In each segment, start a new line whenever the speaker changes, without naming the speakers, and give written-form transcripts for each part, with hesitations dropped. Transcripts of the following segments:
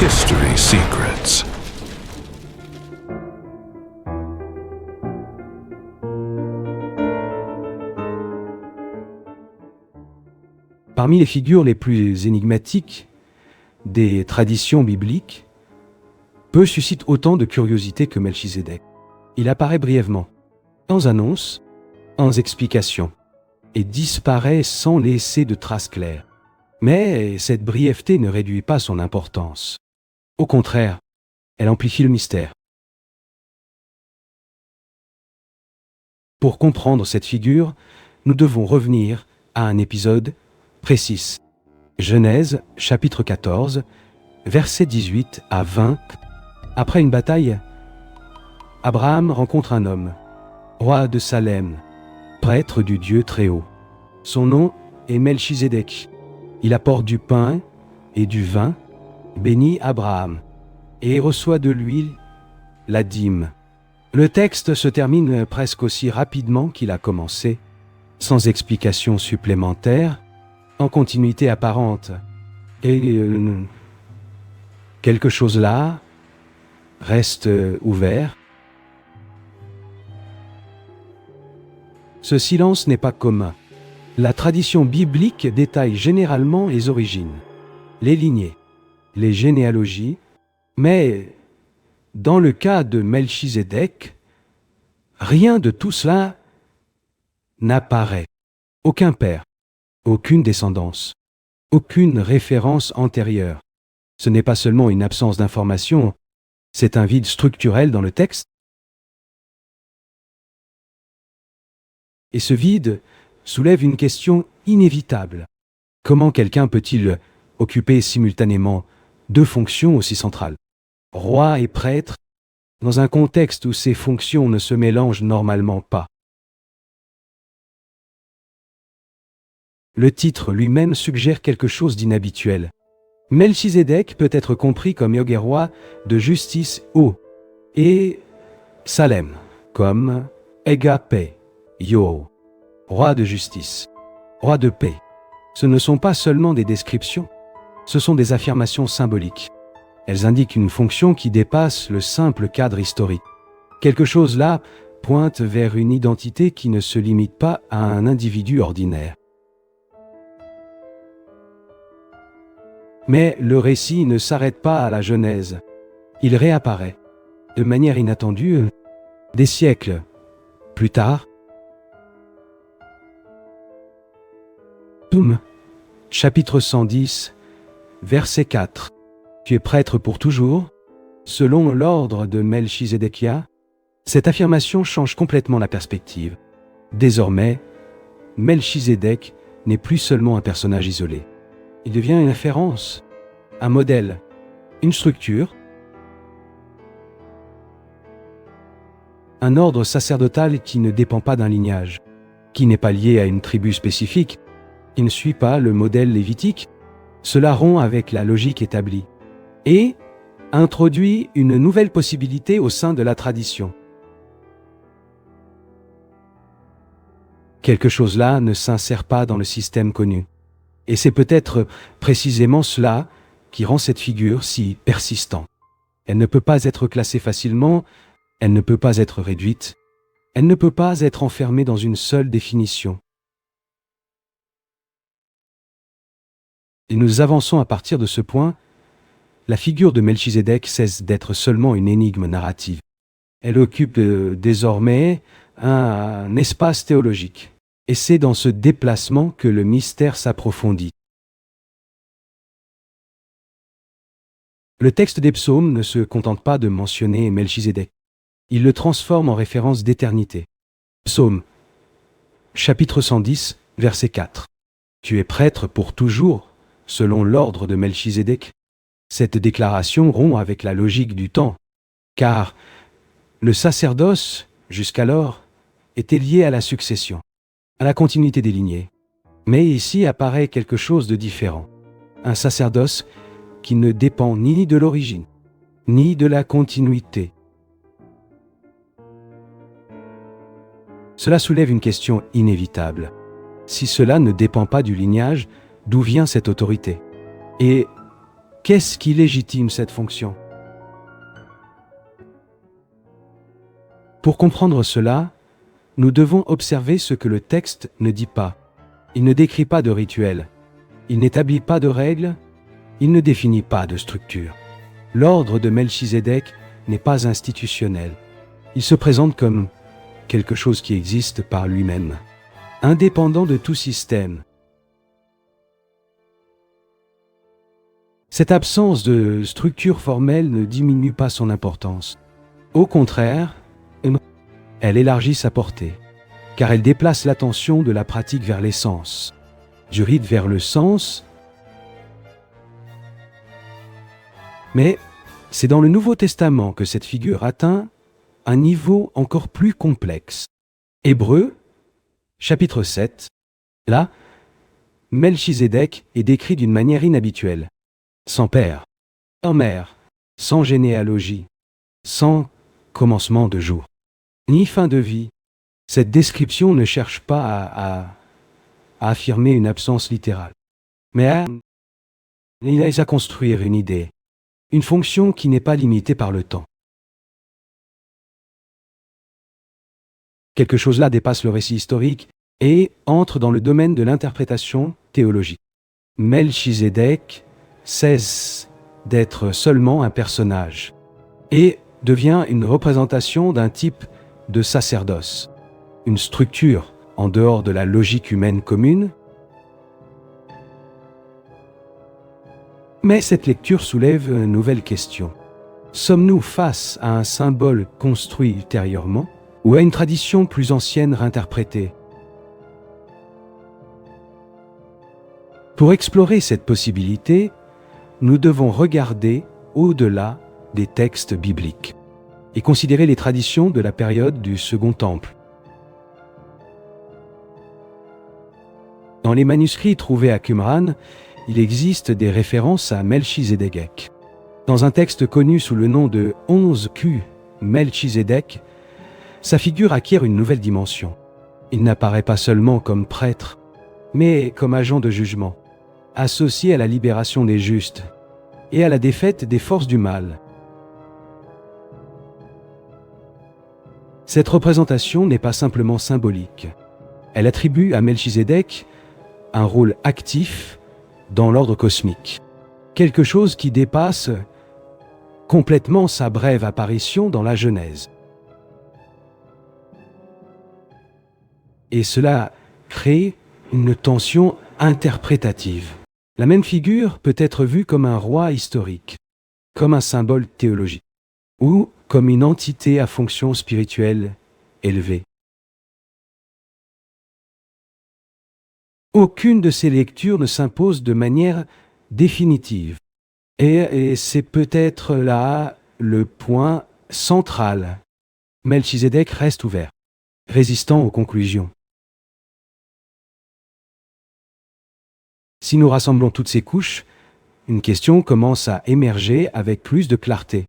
History Secrets.
Parmi les figures les plus énigmatiques des traditions bibliques, peu suscite autant de curiosité que Melchizedek. Il apparaît brièvement, sans annonce, sans explication, et disparaît sans laisser de traces claires. Mais cette brièveté ne réduit pas son importance. Au contraire, elle amplifie le mystère. Pour comprendre cette figure, nous devons revenir à un épisode précis. Genèse, chapitre 14, versets 18 à 20. Après une bataille, Abraham rencontre un homme, roi de Salem, prêtre du Dieu Très-Haut. Son nom est Melchizedek. Il apporte du pain et du vin, bénit Abraham, et reçoit de lui la dîme. Le texte se termine presque aussi rapidement qu'il a commencé, sans explication supplémentaire, en continuité apparente. Et quelque chose là reste ouvert. Ce silence n'est pas commun. La tradition biblique détaille généralement les origines, les lignées, les généalogies, mais dans le cas de Melchizedek, rien de tout cela n'apparaît. Aucun père, aucune descendance, aucune référence antérieure. Ce n'est pas seulement une absence d'information, c'est un vide structurel dans le texte. Et ce vide soulève une question inévitable. Comment quelqu'un peut-il occuper simultanément deux fonctions aussi centrales, roi et prêtre, dans un contexte où ces fonctions ne se mélangent normalement pas? Le titre lui-même suggère quelque chose d'inhabituel. Melchizedek peut être compris comme roi de justice haut, et Salem comme Egapé, Yo, roi de justice, roi de paix. Ce ne sont pas seulement des descriptions, ce sont des affirmations symboliques. Elles indiquent une fonction qui dépasse le simple cadre historique. Quelque chose là pointe vers une identité qui ne se limite pas à un individu ordinaire. Mais le récit ne s'arrête pas à la Genèse. Il réapparaît, de manière inattendue, des siècles plus tard. Chapitre 110, verset 4. Tu es prêtre pour toujours, selon l'ordre de Melchizedékia. Cette affirmation change complètement la perspective. Désormais, Melchizedek n'est plus seulement un personnage isolé. Il devient une référence, un modèle, une structure, un ordre sacerdotal qui ne dépend pas d'un lignage, qui n'est pas lié à une tribu spécifique. Il ne suit pas le modèle lévitique. Cela rompt avec la logique établie et introduit une nouvelle possibilité au sein de la tradition. Quelque chose là ne s'insère pas dans le système connu. Et c'est peut-être précisément cela qui rend cette figure si persistante. Elle ne peut pas être classée facilement, elle ne peut pas être réduite, elle ne peut pas être enfermée dans une seule définition. Et nous avançons à partir de ce point, la figure de Melchizedek cesse d'être seulement une énigme narrative. Elle occupe désormais un espace théologique. Et c'est dans ce déplacement que le mystère s'approfondit. Le texte des psaumes ne se contente pas de mentionner Melchizedek. Il le transforme en référence d'éternité. Psaume, chapitre 110, verset 4. Tu es prêtre pour toujours, selon l'ordre de Melchizedek. Cette déclaration rompt avec la logique du temps, car le sacerdoce, jusqu'alors, était lié à la succession, à la continuité des lignées. Mais ici apparaît quelque chose de différent. Un sacerdoce qui ne dépend ni de l'origine, ni de la continuité. Cela soulève une question inévitable. Si cela ne dépend pas du lignage, d'où vient cette autorité? Et Qu'est-ce qui légitime cette fonction? Pour comprendre cela, nous devons observer ce que le texte ne dit pas. Il ne décrit pas de rituel, il n'établit pas de règles, il ne définit pas de structure. L'ordre de Melchizedek n'est pas institutionnel. Il se présente comme quelque chose qui existe par lui-même, indépendant de tout système. Cette absence de structure formelle ne diminue pas son importance. Au contraire, elle élargit sa portée, car elle déplace l'attention de la pratique vers l'essence, du rite vers le sens. Mais c'est dans le Nouveau Testament que cette figure atteint un niveau encore plus complexe. Hébreux, chapitre 7. Là, Melchizedek est décrit d'une manière inhabituelle. Sans père, sans mère, sans généalogie, sans commencement de jour, ni fin de vie. Cette description ne cherche pas à affirmer une absence littérale, mais à construire une idée, une fonction qui n'est pas limitée par le temps. Quelque chose là dépasse le récit historique et entre dans le domaine de l'interprétation théologique. Melchizedek cesse d'être seulement un personnage et devient une représentation d'un type de sacerdoce, une structure en dehors de la logique humaine commune. Mais cette lecture soulève une nouvelle question. Sommes-nous face à un symbole construit ultérieurement ou à une tradition plus ancienne réinterprétée? Pour explorer cette possibilité, nous devons regarder au-delà des textes bibliques et considérer les traditions de la période du Second Temple. Dans les manuscrits trouvés à Qumran, il existe des références à Melchizedek. Dans un texte connu sous le nom de 11Q Melchizedek, sa figure acquiert une nouvelle dimension. Il n'apparaît pas seulement comme prêtre, mais comme agent de jugement, associé à la libération des justes et à la défaite des forces du mal. Cette représentation n'est pas simplement symbolique. Elle attribue à Melchizedek un rôle actif dans l'ordre cosmique, quelque chose qui dépasse complètement sa brève apparition dans la Genèse. Et cela crée une tension interprétative. La même figure peut être vue comme un roi historique, comme un symbole théologique, ou comme une entité à fonction spirituelle élevée. Aucune de ces lectures ne s'impose de manière définitive. Et c'est peut-être là le point central. Melchizedek reste ouvert, résistant aux conclusions. Si nous rassemblons toutes ces couches, une question commence à émerger avec plus de clarté.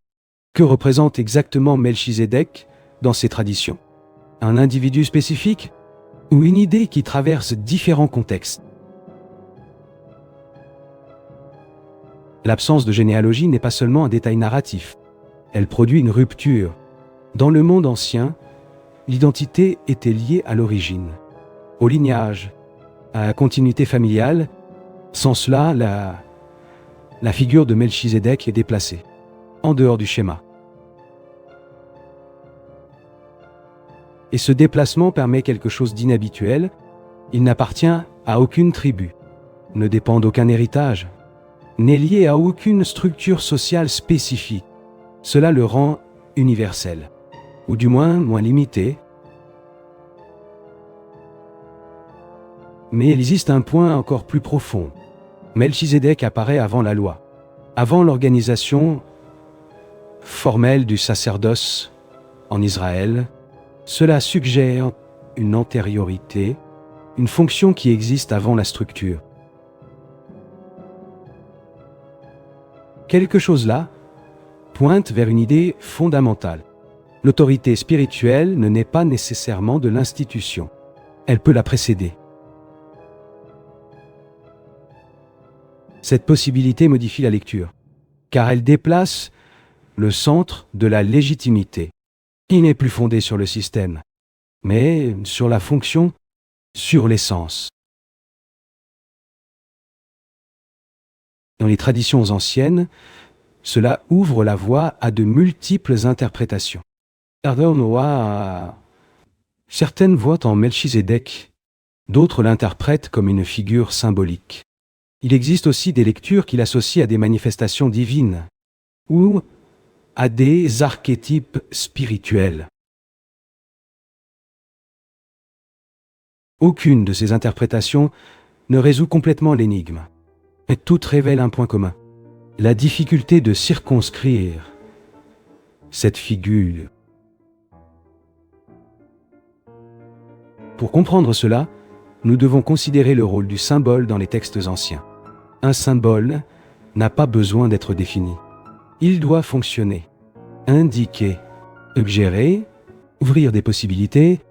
Que représente exactement Melchizedek dans ces traditions? Un individu spécifique ou une idée qui traverse différents contextes? L'absence de généalogie n'est pas seulement un détail narratif. Elle produit une rupture. Dans le monde ancien, l'identité était liée à l'origine, au lignage, à la continuité familiale. Sans cela, la figure de Melchizedek est déplacée, en dehors du schéma. Et ce déplacement permet quelque chose d'inhabituel. Il n'appartient à aucune tribu, ne dépend d'aucun héritage, n'est lié à aucune structure sociale spécifique. Cela le rend universel, ou du moins moins limité. Mais il existe un point encore plus profond. Melchizedek apparaît avant la loi, avant l'organisation formelle du sacerdoce en Israël. Cela suggère une antériorité, une fonction qui existe avant la structure. Quelque chose là pointe vers une idée fondamentale. L'autorité spirituelle ne naît pas nécessairement de l'institution. Elle peut la précéder. Cette possibilité modifie la lecture. car elle déplace le centre de la légitimité, qui n'est plus fondé sur le système, mais sur la fonction, sur l'essence. Dans les traditions anciennes, cela ouvre la voie à de multiples interprétations. Certaines voient en Melchizedek, d'autres l'interprètent comme une figure symbolique. Il existe aussi des lectures qui l'associent à des manifestations divines ou à des archétypes spirituels. Aucune de ces interprétations ne résout complètement l'énigme, mais toutes révèlent un point commun: la difficulté de circonscrire cette figure. Pour comprendre cela, nous devons considérer le rôle du symbole dans les textes anciens. Un symbole n'a pas besoin d'être défini. Il doit fonctionner, indiquer, suggérer, ouvrir des possibilités.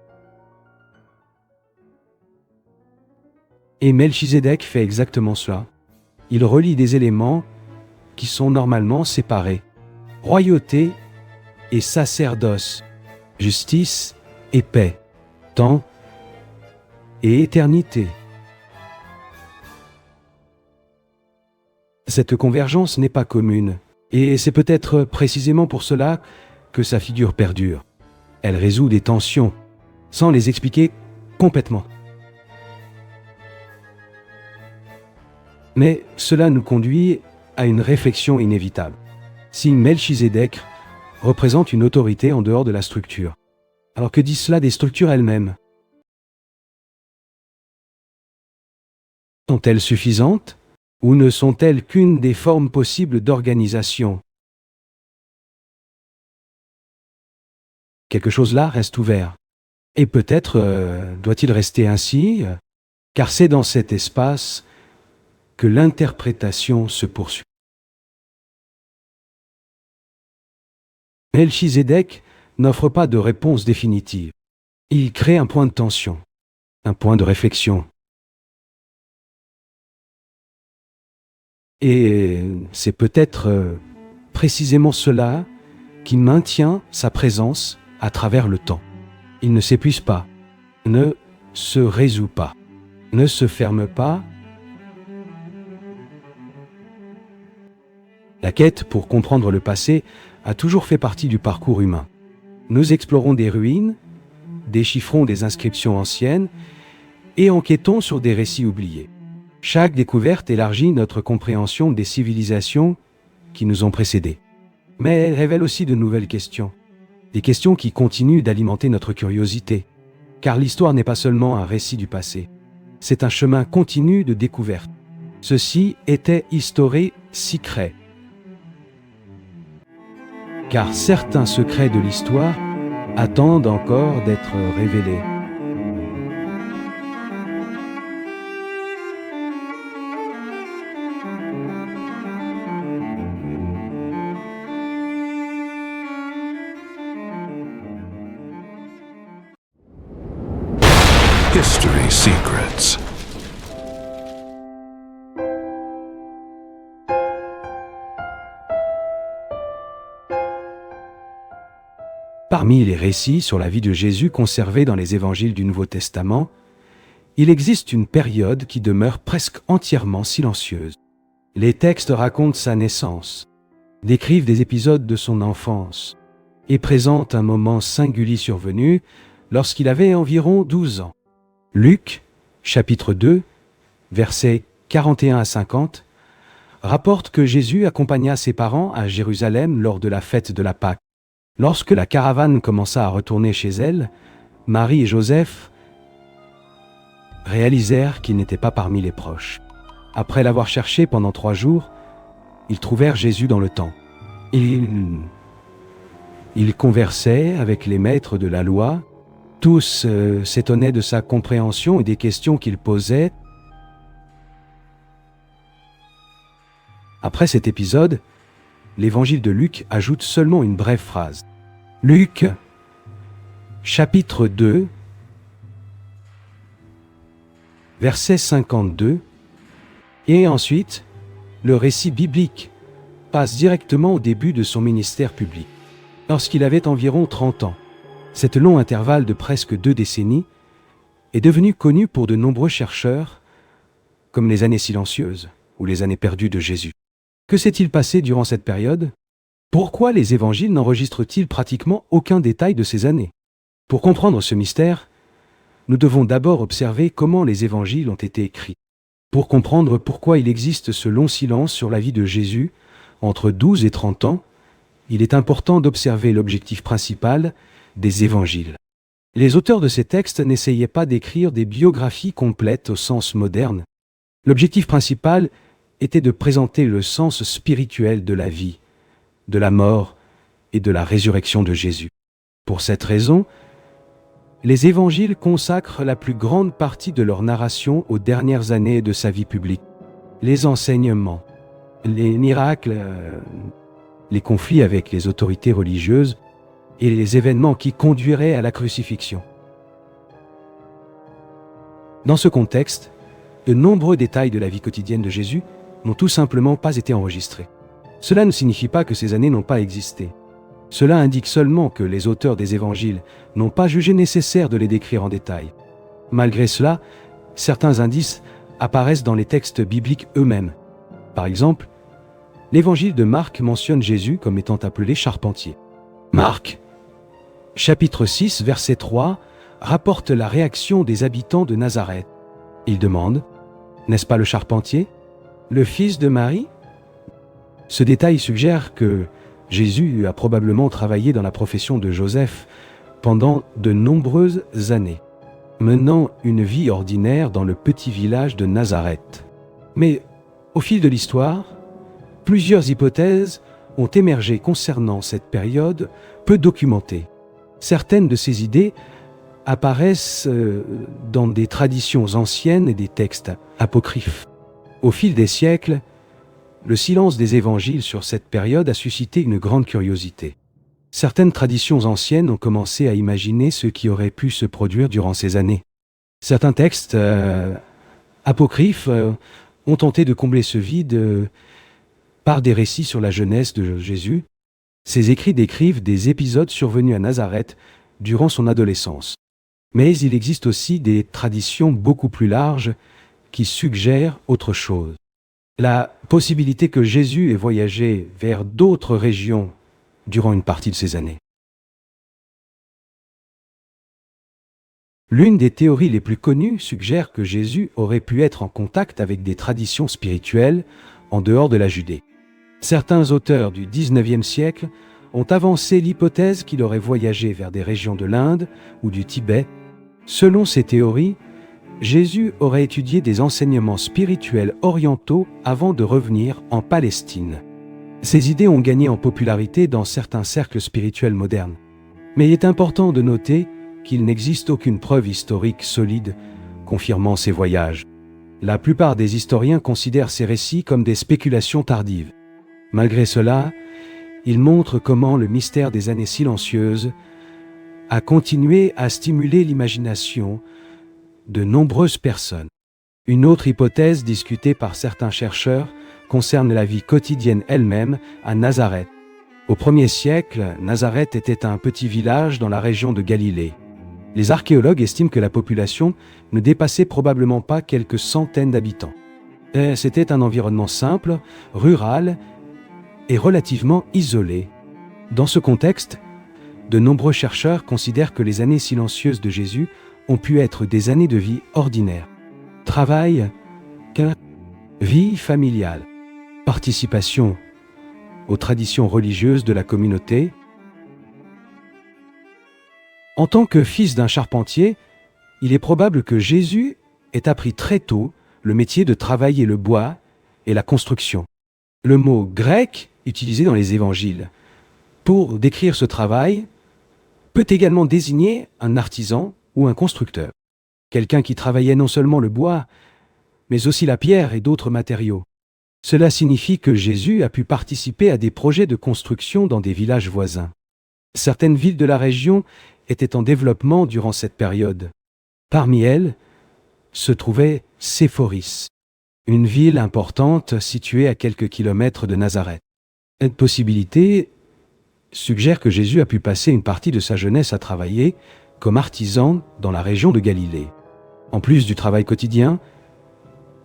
Et Melchizedek fait exactement cela. Il relie des éléments qui sont normalement séparés: royauté et sacerdoce, justice et paix, temps et éternité. Cette convergence n'est pas commune, et c'est peut-être précisément pour cela que sa figure perdure. Elle résout des tensions, sans les expliquer complètement. Mais cela nous conduit à une réflexion inévitable. Si Melchizedek représente une autorité en dehors de la structure, alors que disent cela des structures elles-mêmes? Sont-elles suffisantes ou ne sont-elles qu'une des formes possibles d'organisation? Quelque chose là reste ouvert. Et peut-être doit-il rester ainsi, car c'est dans cet espace que l'interprétation se poursuit. Melchizedek n'offre pas de réponse définitive. Il crée un point de tension, un point de réflexion. Et c'est peut-être précisément cela qui maintient sa présence à travers le temps. Il ne s'épuise pas, ne se résout pas, ne se ferme pas. La quête pour comprendre le passé a toujours fait partie du parcours humain. Nous explorons des ruines, déchiffrons des inscriptions anciennes et enquêtons sur des récits oubliés. Chaque découverte élargit notre compréhension des civilisations qui nous ont précédés. Mais elle révèle aussi de nouvelles questions. Des questions qui continuent d'alimenter notre curiosité. Car l'histoire n'est pas seulement un récit du passé. C'est un chemin continu de découverte. Ceci était History Secret. Car certains secrets de l'histoire attendent encore d'être révélés.
History Secrets.
Parmi les récits sur la vie de Jésus conservés dans les évangiles du Nouveau Testament, il existe une période qui demeure presque entièrement silencieuse. Les textes racontent sa naissance, décrivent des épisodes de son enfance et présentent un moment singulier survenu lorsqu'il avait environ 12 ans. Luc, chapitre 2, versets 41 à 50, rapporte que Jésus accompagna ses parents à Jérusalem lors de la fête de la Pâque. Lorsque la caravane commença à retourner chez elle, Marie et Joseph réalisèrent qu'il n'était pas parmi les proches. Après l'avoir cherché pendant 3 jours, ils trouvèrent Jésus dans le temple. Il conversait avec les maîtres de la loi. Tous s'étonnaient de sa compréhension et des questions qu'il posait. Après cet épisode, l'évangile de Luc ajoute seulement une brève phrase. Luc, chapitre 2, verset 52, et ensuite le récit biblique passe directement au début de son ministère public, lorsqu'il avait environ 30 ans. Cet long intervalle de presque 2 décennies est devenu connu pour de nombreux chercheurs comme les années silencieuses ou les années perdues de Jésus. Que s'est-il passé durant cette période? Pourquoi les évangiles n'enregistrent-ils pratiquement aucun détail de ces années? Pour comprendre ce mystère, nous devons d'abord observer comment les évangiles ont été écrits. Pour comprendre pourquoi il existe ce long silence sur la vie de Jésus, entre 12 et 30 ans, il est important d'observer l'objectif principal des évangiles. Les auteurs de ces textes n'essayaient pas d'écrire des biographies complètes au sens moderne. L'objectif principal était de présenter le sens spirituel de la vie, de la mort et de la résurrection de Jésus. Pour cette raison, les évangiles consacrent la plus grande partie de leur narration aux dernières années de sa vie publique. Les enseignements, les miracles, les conflits avec les autorités religieuses et les événements qui conduiraient à la crucifixion. Dans ce contexte, de nombreux détails de la vie quotidienne de Jésus n'ont tout simplement pas été enregistrés. Cela ne signifie pas que ces années n'ont pas existé. Cela indique seulement que les auteurs des évangiles n'ont pas jugé nécessaire de les décrire en détail. Malgré cela, certains indices apparaissent dans les textes bibliques eux-mêmes. Par exemple, l'évangile de Marc mentionne Jésus comme étant appelé charpentier. Marc, chapitre 6, verset 3, rapporte la réaction des habitants de Nazareth. Ils demandent « N'est-ce pas le charpentier, le fils de Marie ?» Ce détail suggère que Jésus a probablement travaillé dans la profession de Joseph pendant de nombreuses années, menant une vie ordinaire dans le petit village de Nazareth. Mais au fil de l'histoire, plusieurs hypothèses ont émergé concernant cette période peu documentée. Certaines de ces idées apparaissent dans des traditions anciennes et des textes apocryphes. Au fil des siècles, le silence des évangiles sur cette période a suscité une grande curiosité. Certaines traditions anciennes ont commencé à imaginer ce qui aurait pu se produire durant ces années. Certains textes apocryphes ont tenté de combler ce vide par des récits sur la jeunesse de Jésus. Ces écrits décrivent des épisodes survenus à Nazareth durant son adolescence. Mais il existe aussi des traditions beaucoup plus larges qui suggèrent autre chose. La possibilité que Jésus ait voyagé vers d'autres régions durant une partie de ces années. L'une des théories les plus connues suggère que Jésus aurait pu être en contact avec des traditions spirituelles en dehors de la Judée. Certains auteurs du XIXe siècle ont avancé l'hypothèse qu'il aurait voyagé vers des régions de l'Inde ou du Tibet. Selon ces théories, Jésus aurait étudié des enseignements spirituels orientaux avant de revenir en Palestine. Ces idées ont gagné en popularité dans certains cercles spirituels modernes. Mais il est important de noter qu'il n'existe aucune preuve historique solide confirmant ces voyages. La plupart des historiens considèrent ces récits comme des spéculations tardives. Malgré cela, ils montrent comment le mystère des années silencieuses a continué à stimuler l'imagination de nombreuses personnes. Une autre hypothèse discutée par certains chercheurs concerne la vie quotidienne elle-même à Nazareth. Au 1er siècle, Nazareth était un petit village dans la région de Galilée. Les archéologues estiment que la population ne dépassait probablement pas quelques centaines d'habitants. C'était un environnement simple, rural et relativement isolé. Dans ce contexte, de nombreux chercheurs considèrent que les années silencieuses de Jésus ont pu être des années de vie ordinaire. Travail, vie familiale, participation aux traditions religieuses de la communauté. En tant que fils d'un charpentier, il est probable que Jésus ait appris très tôt le métier de travailler le bois et la construction. Le mot grec utilisé dans les évangiles pour décrire ce travail peut également désigner un artisan ou un constructeur, quelqu'un qui travaillait non seulement le bois, mais aussi la pierre et d'autres matériaux. Cela signifie que Jésus a pu participer à des projets de construction dans des villages voisins. Certaines villes de la région étaient en développement durant cette période. Parmi elles se trouvait Séphoris, une ville importante située à quelques kilomètres de Nazareth. Cette possibilité suggère que Jésus a pu passer une partie de sa jeunesse à travailler comme artisan dans la région de Galilée. En plus du travail quotidien,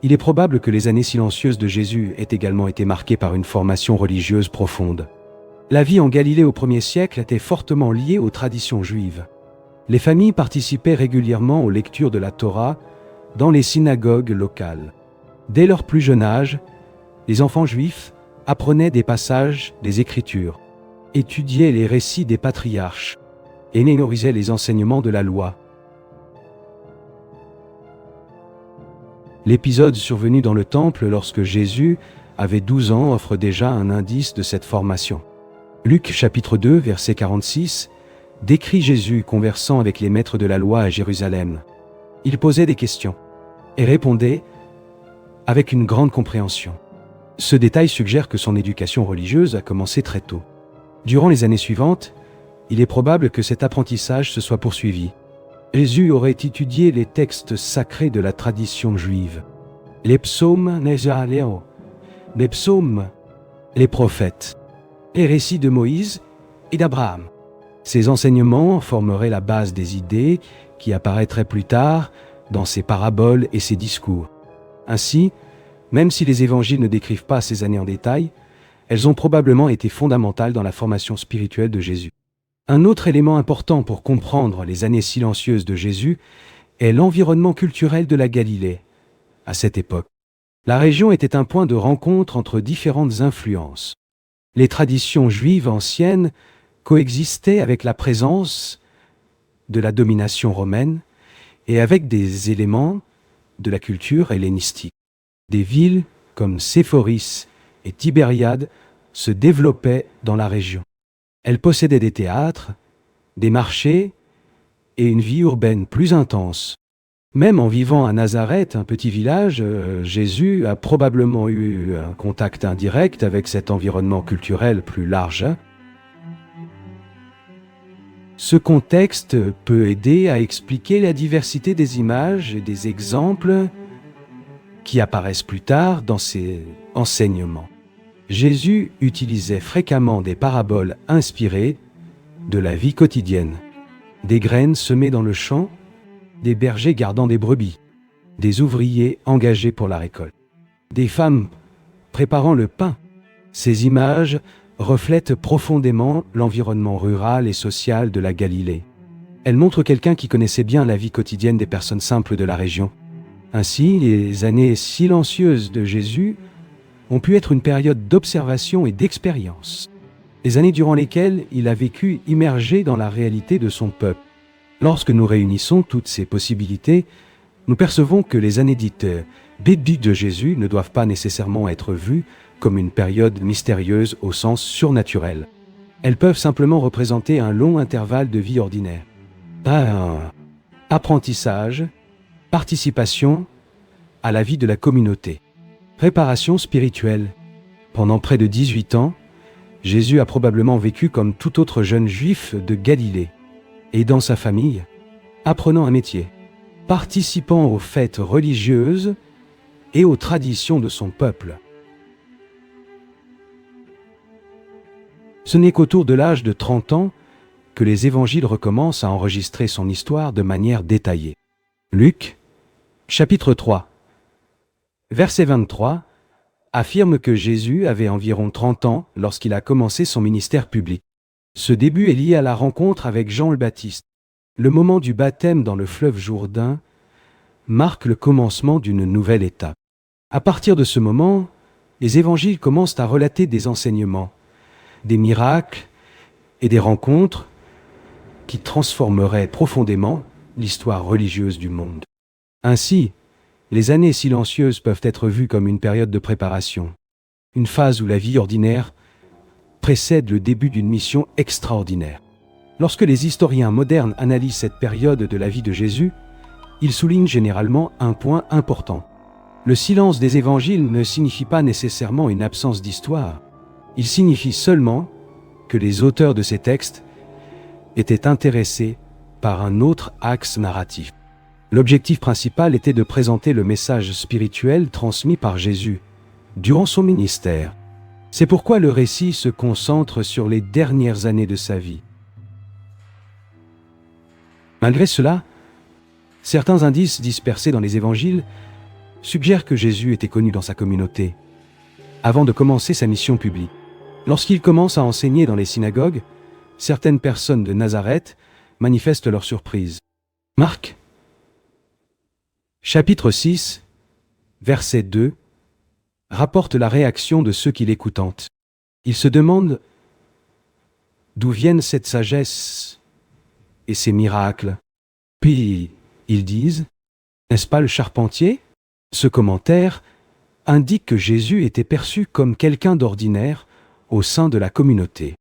il est probable que les années silencieuses de Jésus aient également été marquées par une formation religieuse profonde. La vie en Galilée au 1er siècle était fortement liée aux traditions juives. Les familles participaient régulièrement aux lectures de la Torah dans les synagogues locales. Dès leur plus jeune âge, les enfants juifs apprenaient des passages des Écritures, étudiaient les récits des patriarches et mémorisaient les enseignements de la loi. L'épisode survenu dans le temple lorsque Jésus avait 12 ans offre déjà un indice de cette formation. Luc chapitre 2, verset 46, décrit Jésus conversant avec les maîtres de la loi à Jérusalem. Il posait des questions et répondait avec une grande compréhension. Ce détail suggère que son éducation religieuse a commencé très tôt. Durant les années suivantes, il est probable que cet apprentissage se soit poursuivi. Jésus aurait étudié les textes sacrés de la tradition juive. Les psaumes, les psaumes, les prophètes, les récits de Moïse et d'Abraham. Ces enseignements formeraient la base des idées qui apparaîtraient plus tard dans ses paraboles et ses discours. Ainsi, même si les évangiles ne décrivent pas ces années en détail, elles ont probablement été fondamentales dans la formation spirituelle de Jésus. Un autre élément important pour comprendre les années silencieuses de Jésus est l'environnement culturel de la Galilée. À cette époque, la région était un point de rencontre entre différentes influences. Les traditions juives anciennes coexistaient avec la présence de la domination romaine et avec des éléments de la culture hellénistique. Des villes comme Séphoris et Tibériade se développaient dans la région. Elles possédaient des théâtres, des marchés et une vie urbaine plus intense. Même en vivant à Nazareth, un petit village, Jésus a probablement eu un contact indirect avec cet environnement culturel plus large. Ce contexte peut aider à expliquer la diversité des images et des exemples qui apparaissent plus tard dans ses enseignements. Jésus utilisait fréquemment des paraboles inspirées de la vie quotidienne. Des graines semées dans le champ, des bergers gardant des brebis, des ouvriers engagés pour la récolte, des femmes préparant le pain. Ces images reflètent profondément l'environnement rural et social de la Galilée. Elles montrent quelqu'un qui connaissait bien la vie quotidienne des personnes simples de la région. Ainsi, les années silencieuses de Jésus ont pu être une période d'observation et d'expérience. Les années durant lesquelles il a vécu immergé dans la réalité de son peuple. Lorsque nous réunissons toutes ces possibilités, nous percevons que les années dites bibliques de Jésus ne doivent pas nécessairement être vues comme une période mystérieuse au sens surnaturel. Elles peuvent simplement représenter un long intervalle de vie ordinaire. Apprentissage, participation à la vie de la communauté. Préparation spirituelle. Pendant près de 18 ans, Jésus a probablement vécu comme tout autre jeune juif de Galilée, aidant sa famille, apprenant un métier, participant aux fêtes religieuses et aux traditions de son peuple. Ce n'est qu'autour de l'âge de 30 ans que les évangiles recommencent à enregistrer son histoire de manière détaillée. Luc, chapitre 3. Verset 23 affirme que Jésus avait environ 30 ans lorsqu'il a commencé son ministère public. Ce début est lié à la rencontre avec Jean le Baptiste. Le moment du baptême dans le fleuve Jourdain marque le commencement d'une nouvelle étape. À partir de ce moment, les évangiles commencent à relater des enseignements, des miracles et des rencontres qui transformeraient profondément l'histoire religieuse du monde. Ainsi, les années silencieuses peuvent être vues comme une période de préparation, une phase où la vie ordinaire précède le début d'une mission extraordinaire. Lorsque les historiens modernes analysent cette période de la vie de Jésus, ils soulignent généralement un point important. Le silence des évangiles ne signifie pas nécessairement une absence d'histoire. Il signifie seulement que les auteurs de ces textes étaient intéressés par un autre axe narratif. L'objectif principal était de présenter le message spirituel transmis par Jésus durant son ministère. C'est pourquoi le récit se concentre sur les dernières années de sa vie. Malgré cela, certains indices dispersés dans les évangiles suggèrent que Jésus était connu dans sa communauté, avant de commencer sa mission publique. Lorsqu'il commence à enseigner dans les synagogues, certaines personnes de Nazareth manifestent leur surprise. Marc, chapitre 6, verset 2, rapporte la réaction de ceux qui l'écoutent. Ils se demandent d'où viennent cette sagesse et ces miracles. Puis ils disent, n'est-ce pas le charpentier ? Ce commentaire indique que Jésus était perçu comme quelqu'un d'ordinaire au sein de la communauté,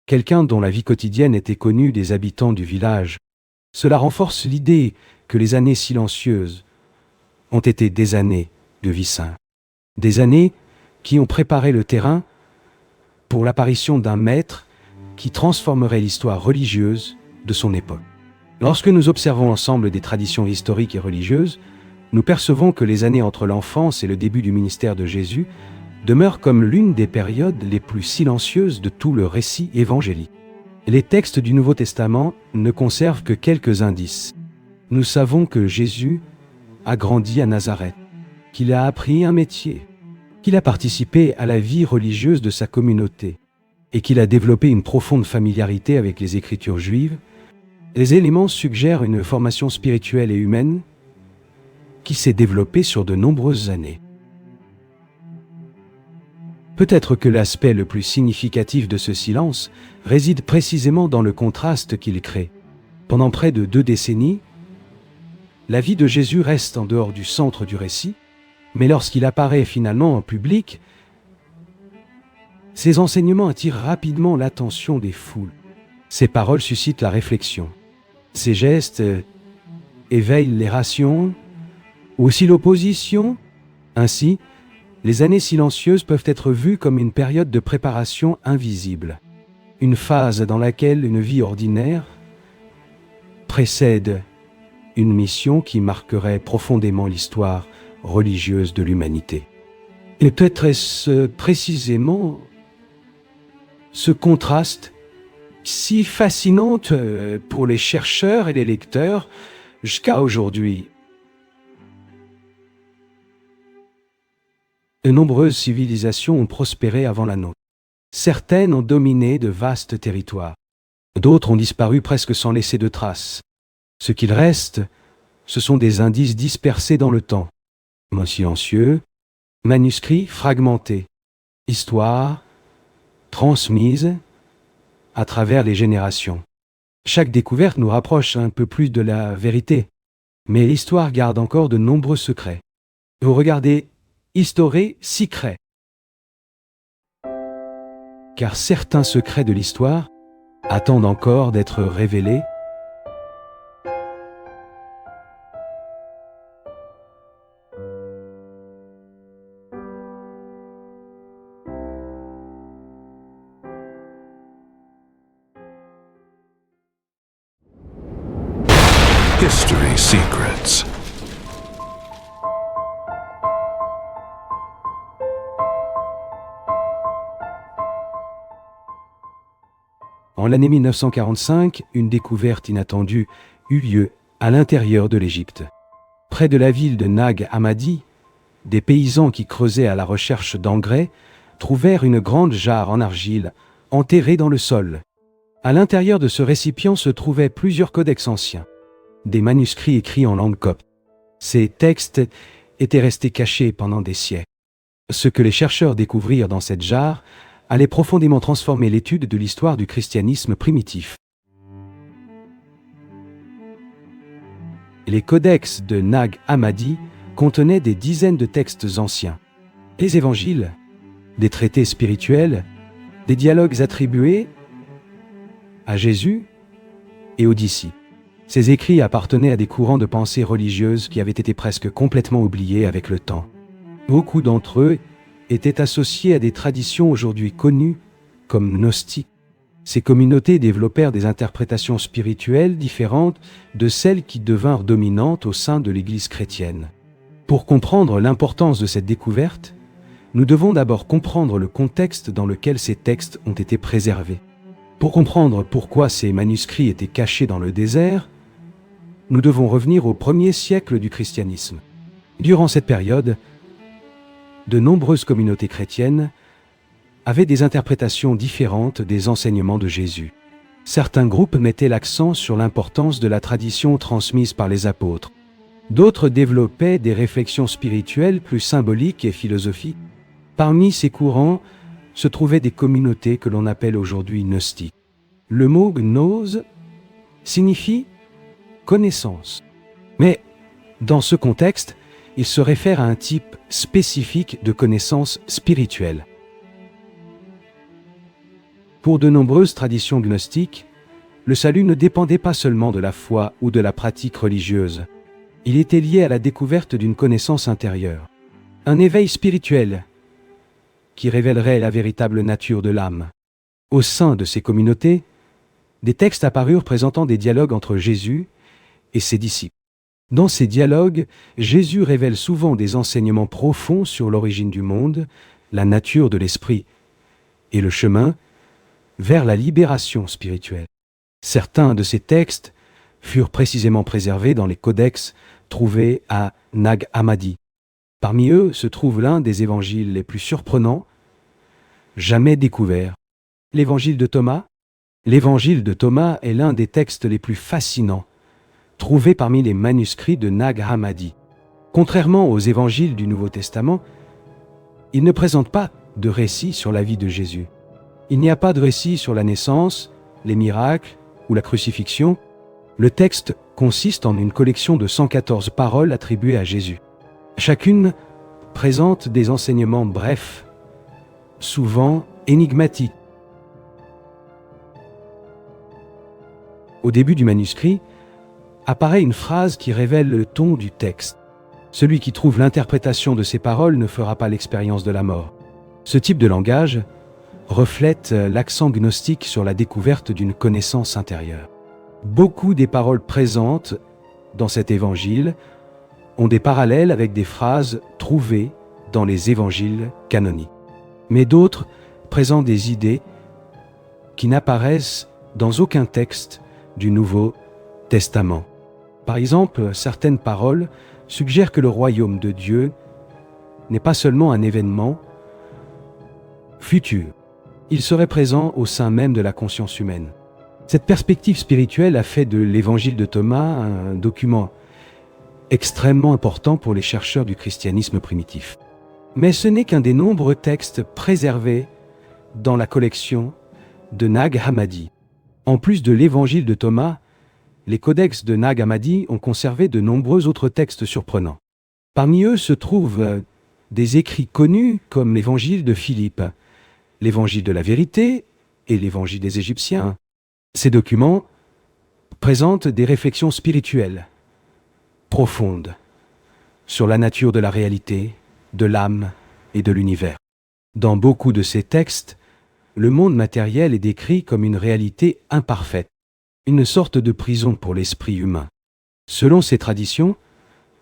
quelqu'un dont la vie quotidienne était connue des habitants du village. Cela renforce l'idée que les années silencieuses ont été des années de vie sainte, des années qui ont préparé le terrain pour l'apparition d'un maître qui transformerait l'histoire religieuse de son époque. Lorsque nous observons l'ensemble des traditions historiques et religieuses, nous percevons que les années entre l'enfance et le début du ministère de Jésus demeurent comme l'une des périodes les plus silencieuses de tout le récit évangélique. Les textes du Nouveau Testament ne conservent que quelques indices. Nous savons que Jésus a grandi à Nazareth, qu'il a appris un métier, qu'il a participé à la vie religieuse de sa communauté et qu'il a développé une profonde familiarité avec les Écritures juives. Les éléments suggèrent une formation spirituelle et humaine qui s'est développée sur de nombreuses années. Peut-être que l'aspect le plus significatif de ce silence réside précisément dans le contraste qu'il crée. Pendant près de 2 décennies, la vie de Jésus reste en dehors du centre du récit, mais lorsqu'il apparaît finalement en public, ses enseignements attirent rapidement l'attention des foules. Ses paroles suscitent la réflexion. Ses gestes éveillent l'irration, ou aussi l'opposition. Ainsi, les années silencieuses peuvent être vues comme une période de préparation invisible, une phase dans laquelle une vie ordinaire précède une mission qui marquerait profondément l'histoire religieuse de l'humanité. Et peut-être est-ce précisément ce contraste si fascinant pour les chercheurs et les lecteurs jusqu'à aujourd'hui. De nombreuses civilisations ont prospéré avant la nôtre. Certaines ont dominé de vastes territoires. D'autres ont disparu presque sans laisser de traces. Ce qu'il reste, ce sont des indices dispersés dans le temps. Mots silencieux, manuscrits fragmentés, histoires transmises à travers les générations. Chaque découverte nous rapproche un peu plus de la vérité, mais l'histoire garde encore de nombreux secrets. Vous regardez Historé Secret, car certains secrets de l'histoire attendent encore d'être révélés.
History Secrets.
En l'année 1945, une découverte inattendue eut lieu à l'intérieur de l'Égypte. Près de la ville de Nag Hammadi, des paysans qui creusaient à la recherche d'engrais trouvèrent une grande jarre en argile enterrée dans le sol. À l'intérieur de ce récipient se trouvaient plusieurs codex anciens, des manuscrits écrits en langue copte. Ces textes étaient restés cachés pendant des siècles. Ce que les chercheurs découvrirent dans cette jarre allait profondément transformer l'étude de l'histoire du christianisme primitif. Les codex de Nag Hammadi contenaient des dizaines de textes anciens, des évangiles, des traités spirituels, des dialogues attribués à Jésus et aux disciples. Ces écrits appartenaient à des courants de pensée religieuses qui avaient été presque complètement oubliés avec le temps. Beaucoup d'entre eux étaient associés à des traditions aujourd'hui connues comme gnostiques. Ces communautés développèrent des interprétations spirituelles différentes de celles qui devinrent dominantes au sein de l'Église chrétienne. Pour comprendre l'importance de cette découverte, nous devons d'abord comprendre le contexte dans lequel ces textes ont été préservés. Pour comprendre pourquoi ces manuscrits étaient cachés dans le désert, nous devons revenir au 1er siècle du christianisme. Durant cette période, de nombreuses communautés chrétiennes avaient des interprétations différentes des enseignements de Jésus. Certains groupes mettaient l'accent sur l'importance de la tradition transmise par les apôtres. D'autres développaient des réflexions spirituelles plus symboliques et philosophiques. Parmi ces courants se trouvaient des communautés que l'on appelle aujourd'hui gnostiques. Le mot gnose signifie connaissance. Mais dans ce contexte, il se réfère à un type spécifique de connaissance spirituelle. Pour de nombreuses traditions gnostiques, le salut ne dépendait pas seulement de la foi ou de la pratique religieuse. Il était lié à la découverte d'une connaissance intérieure, un éveil spirituel qui révélerait la véritable nature de l'âme. Au sein de ces communautés, des textes apparurent présentant des dialogues entre Jésus et ses disciples. Dans ces dialogues, Jésus révèle souvent des enseignements profonds sur l'origine du monde, la nature de l'esprit et le chemin vers la libération spirituelle. Certains de ces textes furent précisément préservés dans les codex trouvés à Nag Hammadi. Parmi eux se trouve l'un des évangiles les plus surprenants jamais découverts, l'évangile de Thomas. L'évangile de Thomas est l'un des textes les plus fascinants trouvés parmi les manuscrits de Nag Hammadi. Contrairement aux évangiles du Nouveau Testament, il ne présente pas de récit sur la vie de Jésus. Il n'y a pas de récit sur la naissance, les miracles ou la crucifixion. Le texte consiste en une collection de 114 paroles attribuées à Jésus. Chacune présente des enseignements brefs, souvent énigmatiques. Au début du manuscrit, apparaît une phrase qui révèle le ton du texte. Celui qui trouve l'interprétation de ces paroles ne fera pas l'expérience de la mort. Ce type de langage reflète l'accent gnostique sur la découverte d'une connaissance intérieure. Beaucoup des paroles présentes dans cet évangile ont des parallèles avec des phrases trouvées dans les évangiles canoniques. Mais d'autres présentent des idées qui n'apparaissent dans aucun texte du Nouveau Testament. Par exemple, certaines paroles suggèrent que le royaume de Dieu n'est pas seulement un événement futur. Il serait présent au sein même de la conscience humaine. Cette perspective spirituelle a fait de l'évangile de Thomas un document extrêmement important pour les chercheurs du christianisme primitif. Mais ce n'est qu'un des nombreux textes préservés dans la collection de Nag Hammadi. En plus de l'évangile de Thomas, les codex de Nag Hammadi ont conservé de nombreux autres textes surprenants. Parmi eux se trouvent des écrits connus comme l'évangile de Philippe, l'évangile de la vérité et l'évangile des Égyptiens. Ces documents présentent des réflexions spirituelles profondes sur la nature de la réalité, de l'âme et de l'univers. Dans beaucoup de ces textes, le monde matériel est décrit comme une réalité imparfaite, une sorte de prison pour l'esprit humain. Selon ces traditions,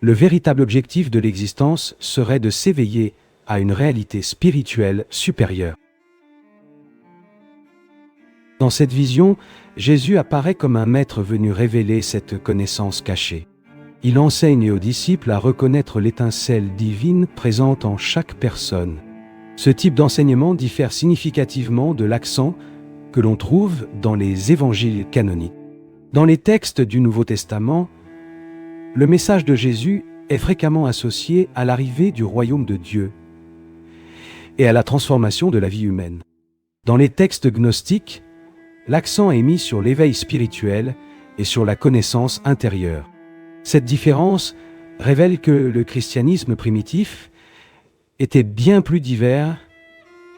le véritable objectif de l'existence serait de s'éveiller à une réalité spirituelle supérieure. Dans cette vision, Jésus apparaît comme un maître venu révéler cette connaissance cachée. Il enseigne aux disciples à reconnaître l'étincelle divine présente en chaque personne. Ce type d'enseignement diffère significativement de l'accent que l'on trouve dans les évangiles canoniques. Dans les textes du Nouveau Testament, le message de Jésus est fréquemment associé à l'arrivée du royaume de Dieu et à la transformation de la vie humaine. Dans les textes gnostiques, l'accent est mis sur l'éveil spirituel et sur la connaissance intérieure. Cette différence révèle que le christianisme primitif était bien plus divers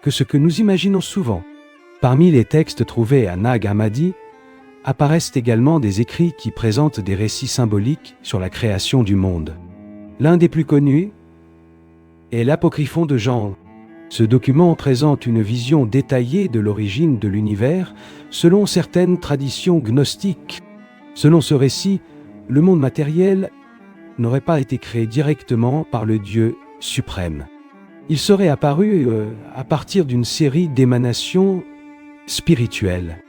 que ce que nous imaginons souvent. Parmi les textes trouvés à Nag Hammadi, apparaissent également des écrits qui présentent des récits symboliques sur la création du monde. L'un des plus connus est l'Apocryphon de Jean. Ce document présente une vision détaillée de l'origine de l'univers selon certaines traditions gnostiques. Selon ce récit, le monde matériel n'aurait pas été créé directement par le Dieu suprême. Il serait apparu à partir d'une série d'émanations spirituelles.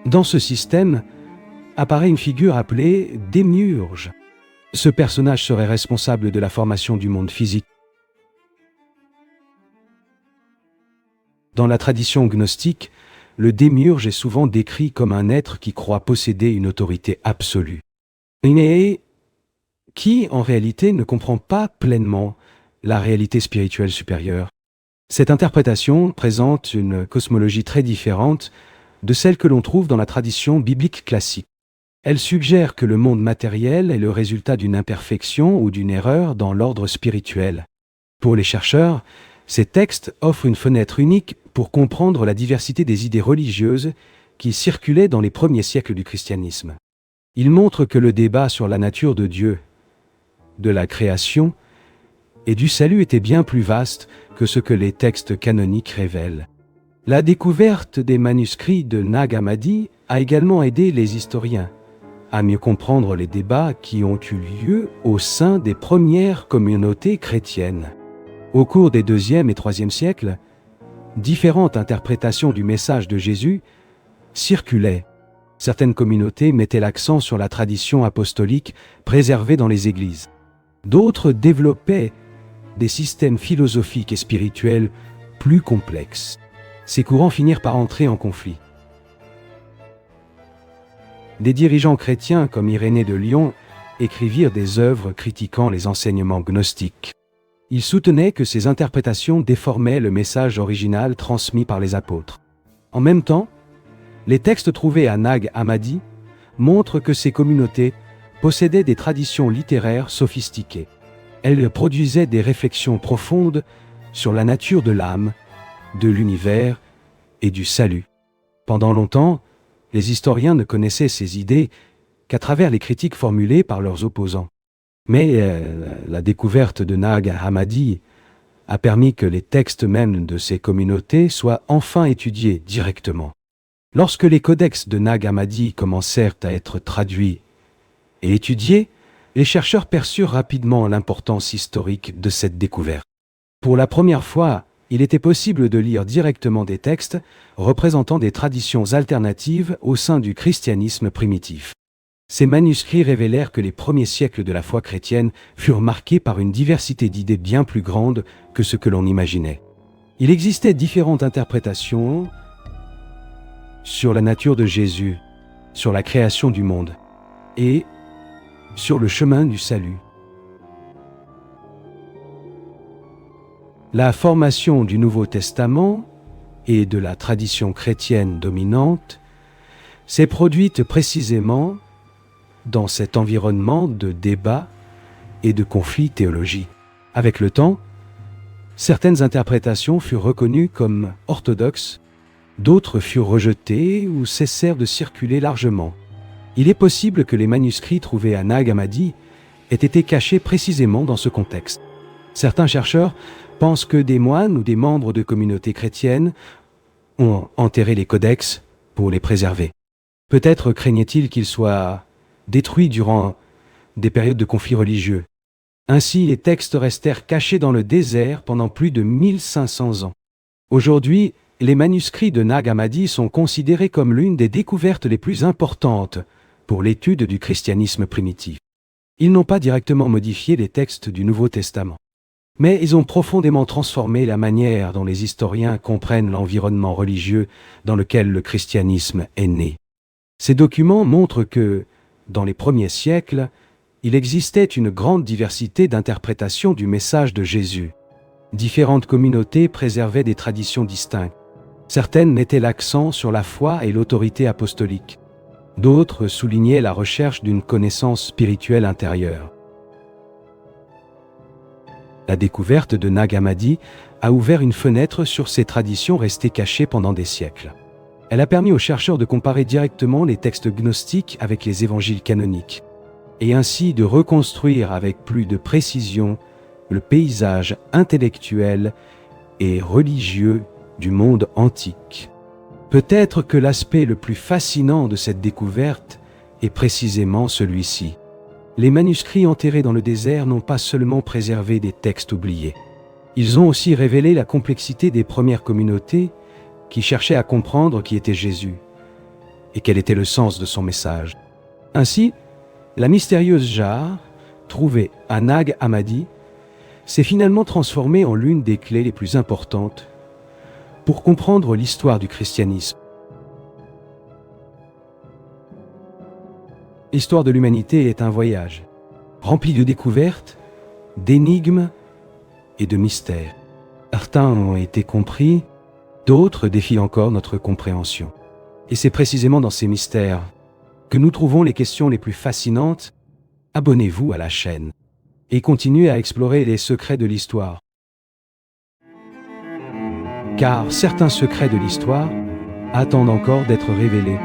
Dans ce système apparaît une figure appelée démiurge. Ce personnage serait responsable de la formation du monde physique. Dans la tradition gnostique, le démiurge est souvent décrit comme un être qui croit posséder une autorité absolue, mais qui, en réalité, ne comprend pas pleinement la réalité spirituelle supérieure. Cette interprétation présente une cosmologie très différente de celle que l'on trouve dans la tradition biblique classique. Elle suggère que le monde matériel est le résultat d'une imperfection ou d'une erreur dans l'ordre spirituel. Pour les chercheurs, ces textes offrent une fenêtre unique pour comprendre la diversité des idées religieuses qui circulaient dans les premiers siècles du christianisme. Ils montrent que le débat sur la nature de Dieu, de la création et du salut était bien plus vaste que ce que les textes canoniques révèlent. La découverte des manuscrits de Nag Hammadi a également aidé les historiens à mieux comprendre les débats qui ont eu lieu au sein des premières communautés chrétiennes. Au cours des 2e et 3e siècles, différentes interprétations du message de Jésus circulaient. Certaines communautés mettaient l'accent sur la tradition apostolique préservée dans les églises. D'autres développaient des systèmes philosophiques et spirituels plus complexes. Ces courants finirent par entrer en conflit. Des dirigeants chrétiens comme Irénée de Lyon écrivirent des œuvres critiquant les enseignements gnostiques. Ils soutenaient que ces interprétations déformaient le message original transmis par les apôtres. En même temps, les textes trouvés à Nag Hammadi montrent que ces communautés possédaient des traditions littéraires sophistiquées. Elles produisaient des réflexions profondes sur la nature de l'âme, de l'univers et du salut. Pendant longtemps, les historiens ne connaissaient ces idées qu'à travers les critiques formulées par leurs opposants. Mais la découverte de Nag Hammadi a permis que les textes même de ces communautés soient enfin étudiés directement. Lorsque les codex de Nag Hammadi commencèrent à être traduits et étudiés, les chercheurs perçurent rapidement l'importance historique de cette découverte. Pour la première fois, il était possible de lire directement des textes représentant des traditions alternatives au sein du christianisme primitif. Ces manuscrits révélèrent que les premiers siècles de la foi chrétienne furent marqués par une diversité d'idées bien plus grande que ce que l'on imaginait. Il existait différentes interprétations sur la nature de Jésus, sur la création du monde et sur le chemin du salut. La formation du Nouveau Testament et de la tradition chrétienne dominante s'est produite précisément dans cet environnement de débats et de conflits théologiques. Avec le temps, certaines interprétations furent reconnues comme orthodoxes, d'autres furent rejetées ou cessèrent de circuler largement. Il est possible que les manuscrits trouvés à Nag Hammadi aient été cachés précisément dans ce contexte. Certains chercheurs pensent que des moines ou des membres de communautés chrétiennes ont enterré les codex pour les préserver. Peut-être craignait-il qu'ils soient détruits durant des périodes de conflits religieux. Ainsi, les textes restèrent cachés dans le désert pendant plus de 1500 ans. Aujourd'hui, les manuscrits de Nag Hammadi sont considérés comme l'une des découvertes les plus importantes pour l'étude du christianisme primitif. Ils n'ont pas directement modifié les textes du Nouveau Testament, mais ils ont profondément transformé la manière dont les historiens comprennent l'environnement religieux dans lequel le christianisme est né. Ces documents montrent que, dans les premiers siècles, il existait une grande diversité d'interprétations du message de Jésus. Différentes communautés préservaient des traditions distinctes. Certaines mettaient l'accent sur la foi et l'autorité apostolique. D'autres soulignaient la recherche d'une connaissance spirituelle intérieure. La découverte de Nag Hammadi a ouvert une fenêtre sur ces traditions restées cachées pendant des siècles. Elle a permis aux chercheurs de comparer directement les textes gnostiques avec les évangiles canoniques, et ainsi de reconstruire avec plus de précision le paysage intellectuel et religieux du monde antique. Peut-être que l'aspect le plus fascinant de cette découverte est précisément celui-ci. Les manuscrits enterrés dans le désert n'ont pas seulement préservé des textes oubliés. Ils ont aussi révélé la complexité des premières communautés qui cherchaient à comprendre qui était Jésus et quel était le sens de son message. Ainsi, la mystérieuse jarre, trouvée à Nag Hammadi, s'est finalement transformée en l'une des clés les plus importantes pour comprendre l'histoire du christianisme. L'histoire de l'humanité est un voyage, rempli de découvertes, d'énigmes et de mystères. Certains ont été compris, d'autres défient encore notre compréhension. Et c'est précisément dans ces mystères que nous trouvons les questions les plus fascinantes. Abonnez-vous à la chaîne et continuez à explorer les secrets de l'histoire. Car certains secrets de l'histoire attendent encore d'être révélés.